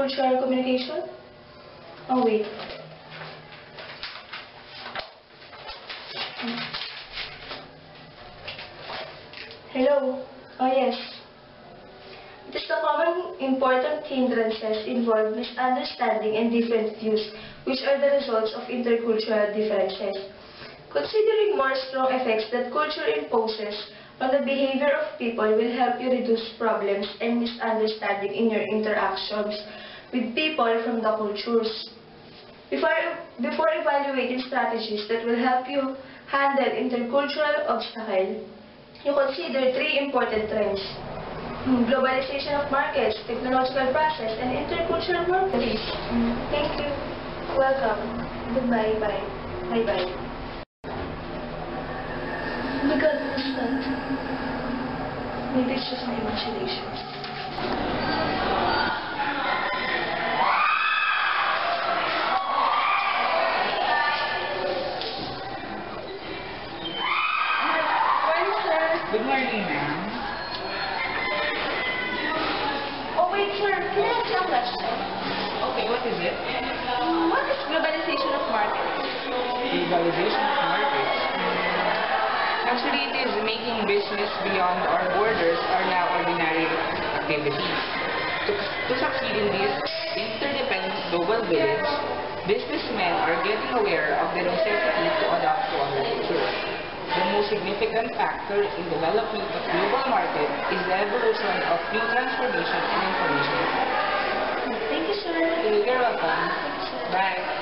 intercultural communication? Oh, wait. Hello? Oh, yes. It is the common important hindrances involve misunderstanding and different views, which are the results of intercultural differences. Considering more strong effects that culture imposes on the behavior of people will help you reduce problems and misunderstanding in your interactions with people from the cultures. Before evaluating strategies that will help you handle intercultural obstacles, you consider three important trends: globalization of markets, technological process, and intercultural workplace. Thank you. Welcome. Goodbye. Bye. Bye-bye. Oh my God, what's that? Maybe it's just my imagination. Good morning, ma'am. Oh wait, sir. Can I ask you a question? Okay, what is it? What is globalization of markets? Legalization of markets. Actually, it is making business beyond our borders are now ordinary activities. To succeed in this interdependent global village, businessmen are getting aware of the necessity to adapt to our culture. The most significant factor in development of global market is the evolution of new transportation and information. Thank you, sir. You're welcome. Bye.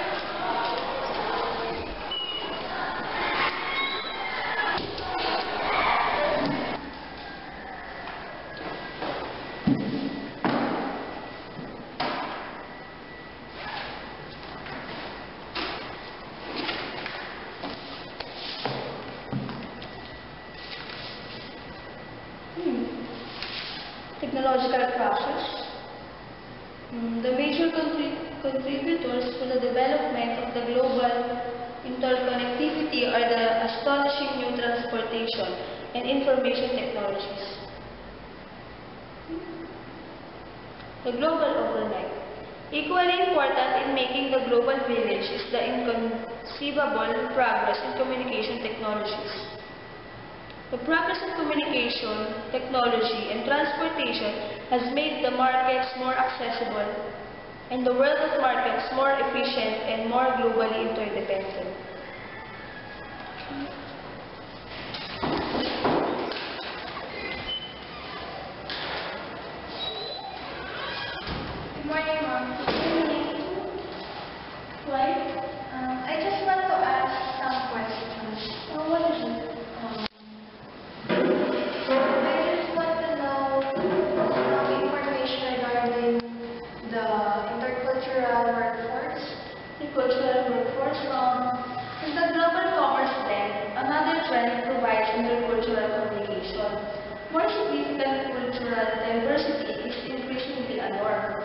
Technological process. The major contributors to the development of the global interconnectivity are the astonishing new transportation and information technologies. The global overnight. Equally important in making the global village is the inconceivable progress in communication technologies. The progress in communication, technology, and transportation has made the markets more accessible and the world of markets more efficient and more globally interdependent. Good morning, Mom. Good morning. Why? I just want to ask some questions. Oh, what is it? In the global commerce trend, another trend provides intercultural communication. More significant cultural diversity is increasingly a norm.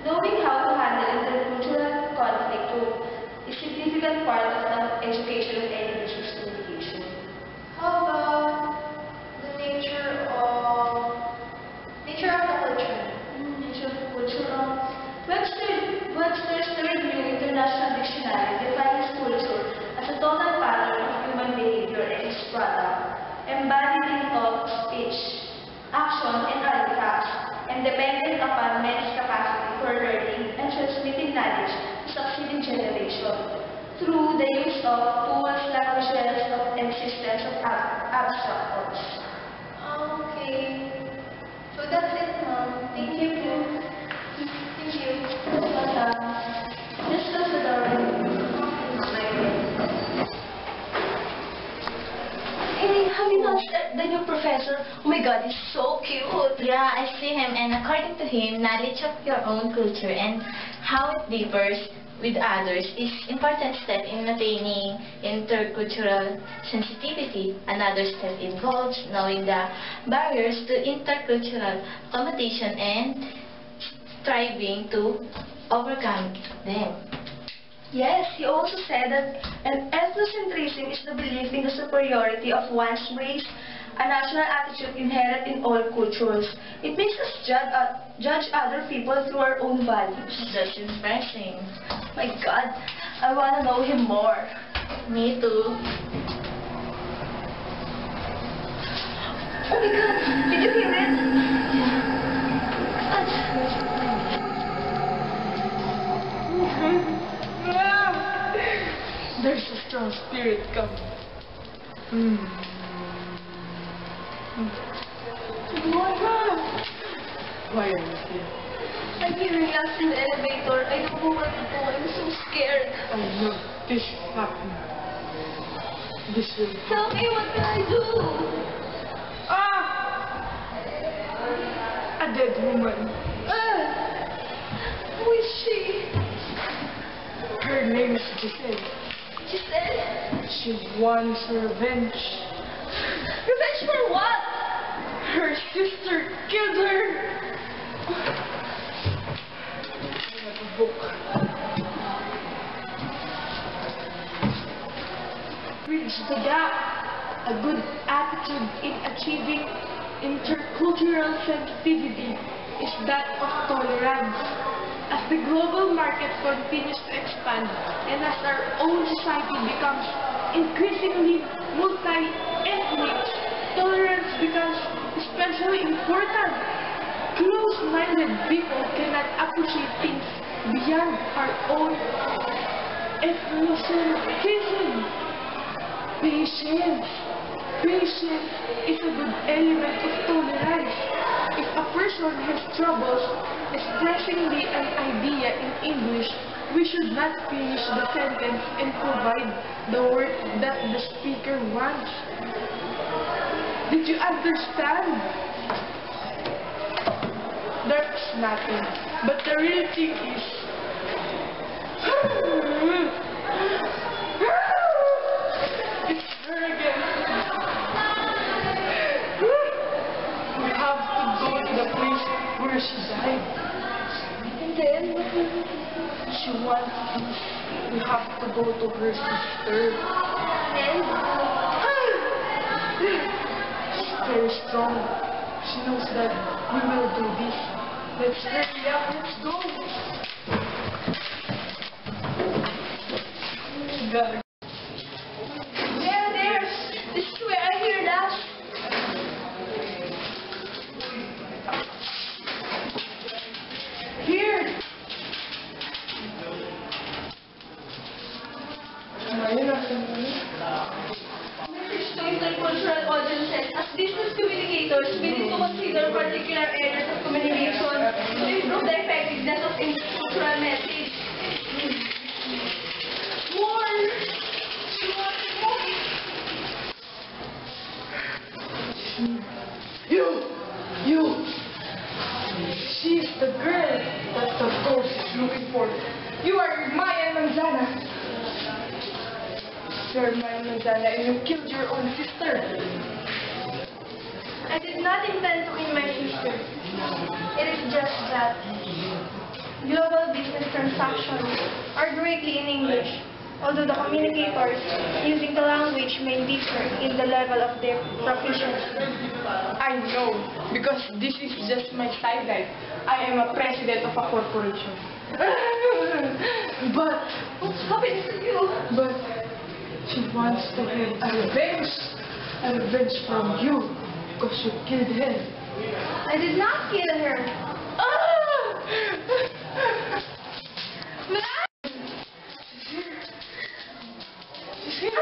Knowing how to handle intercultural conflict too is a significant part of the education of any business communication. How about the nature of the culture? Nature of the culture. Webster's third new international dictionary defines culture as a total pattern of human behavior and its product, embodied in thought, speech, action, and artifacts, and dependent upon man's capacity for learning and transmitting knowledge to succeeding generation through the use of tools, languages, and systems of abstract thoughts. Okay. So that's it, Mom. Thank you. Thank you. Just close the door. Hey, have you noticed the new professor? Oh my God, he's so cute. Yeah, I see him, and according to him, knowledge of your own culture and how it differs with others is important step in attaining intercultural sensitivity. Another step involves knowing the barriers to intercultural accommodation and striving to overcome them. Yes, he also said that an ethnocentrism is the belief in the superiority of one's race a national attitude inherent in all cultures. It makes us judge other people through our own values. That's interesting. My God, I want to know him more. Me too. Oh my God, did you hear it? There's a strong spirit coming. Why are you here? I'm hearing us in the elevator. I don't know what to do. I'm so scared. I know this happened. This will Tell me, what can I do? a dead woman. Who is she? Her name is Giselle. Giselle? She wants revenge. Revenge for what? Her sister killed her. I have a book. Bridge the gap. A good attitude in achieving intercultural sensitivity is that of tolerance. As the global market continues to expand and as our own society becomes increasingly multi-ethnic, tolerance becomes especially important. Close-minded people cannot appreciate things beyond our own ethnocentrism. Patience. Patience is a good element of tolerance. If a person has troubles expressing an idea in English, we should not finish the sentence and provide the word that the speaker wants. Did you understand? That's nothing. But the real thing is... It's her again. We have to go to the place where she died. And then, She wants peace. We have to go to her sister. and She's very strong. She knows that we will do this. Let's hurry up. Let's go. God. there. This is where I hear that. Here. Message to intercultural audiences. As business communicators, we need to consider particular areas of communication to improve the effectiveness of intercultural message. More! You! She's the girl that the ghost is looking for. You are Maya Manzana. You're Maya Manzana and you killed your own sister. I did not intend to kill my sister. It is just that global business transactions are greatly in English, although the communicators using the language may differ in the level of their proficiency. I know, because this is just my sideline. I am a president of a corporation. But What's happening to you? she wants to have a revenge from you, because you killed her. I did not kill her. She's here.